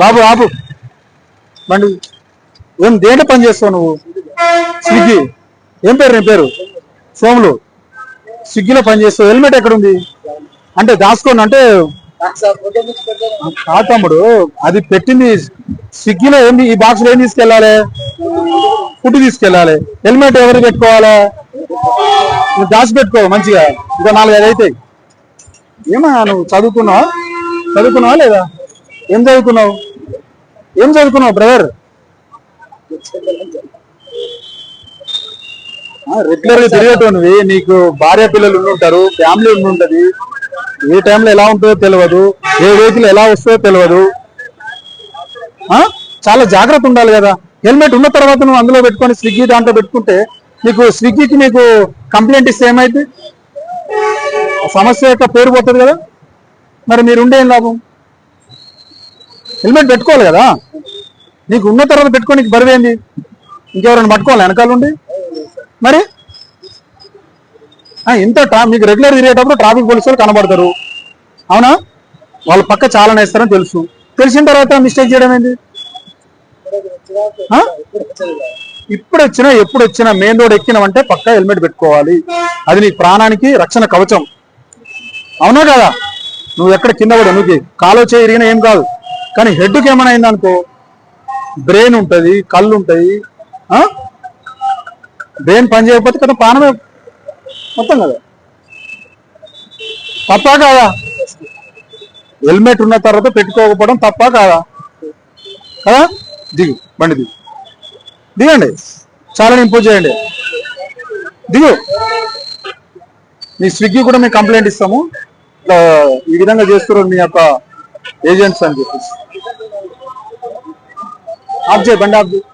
బాబు ఆపు బండి. ఏం దేంట్లో పని చేస్తావు నువ్వు? స్విగ్గీ. ఏం పేరు నీ పేరు? సోములు. స్విగ్గీలో పని చేస్తావు. హెల్మెట్ ఎక్కడ ఉంది అంటే దాచుకోండి అంటే కాదు తమ్ముడు, అది పెట్టింది స్విగ్గీలో. ఏంది ఈ బాక్స్ లో ఏం తీసుకెళ్ళాలి? ఫుడ్ తీసుకెళ్ళాలి. హెల్మెట్ ఎవరు పెట్టుకోవాలి? నువ్వు దాచి పెట్టుకో మంచిగా. ఇంకా 4-5 అవుతాయి. ఏమా నువ్వు చదువుకున్నావా లేదా? ఏం చదువుకున్నావు బ్రదర్? రెగ్యులర్ గా తిరిగేటోనివి, నీకు భార్య పిల్లలు ఉండుంటారు, ఫ్యామిలీ ఉండుంటది. ఏ టైంలో ఎలా ఉంటుందో తెలియదు, ఏ వెహికల్ ఎలా వస్తుందో తెలియదు. చాలా జాగ్రత్త ఉండాలి కదా. హెల్మెట్ ఉన్న తర్వాత నువ్వు అందులో పెట్టుకొని స్విగ్గీ దాంట్లో పెట్టుకుంటే స్విగ్గీకి నీకు కంప్లైంట్ ఇస్తే ఏమైంది? సమస్య యొక్క పేరు పోతుంది కదా. మరి మీరు ఉండే ఏం లాభం? హెల్మెట్ పెట్టుకోవాలి కదా. నీకు ఉన్న తర్వాత పెట్టుకో, నీకు బరువేంది? ఇంకెవరైనా పట్టుకోవాలి వెనకాల ఉండి? మరి ఇంత మీకు రెగ్యులర్ తిరిగేటప్పుడు ట్రాఫిక్ పోలీసు వాళ్ళు కనబడతారు, అవునా? వాళ్ళ పక్క చాలా వేస్తారని తెలిసిన తర్వాత మిస్టేక్ చేయడం ఏంది? ఎప్పుడు వచ్చినా మెయిన్ రోడ్ ఎక్కినామంటే పక్కా హెల్మెట్ పెట్టుకోవాలి. అది నీ ప్రాణానికి రక్షణ కవచం, అవునా కదా? నువ్వు ఎక్కడ కింద కూడా నువ్వు కాలో చేయరిగినా ఏం కాదు, కానీ హెడ్కి ఏమైనా అయిందనుకో, బ్రెయిన్ ఉంటుంది, కళ్ళు ఉంటాయి. బ్రెయిన్ పని చేయకపోతే కదా ప్రాణమే మొత్తం కదా. తప్పా కాదా? హెల్మెట్ ఉన్న తర్వాత పెట్టుకోకపోవడం తప్పా కాదా? కదా. బండి దిగండి, చాలా ఇంపోజ్ చేయండి, దిగు. మీ స్విగ్గీ కూడా మేము కంప్లైంట్ ఇస్తాము, ఈ విధంగా చేస్తున్నారు మీ యొక్క ఏజెంట్స్ అని చెప్పేసి. ఆఫ్ చేయి, బండి ఆఫ్ చేయి.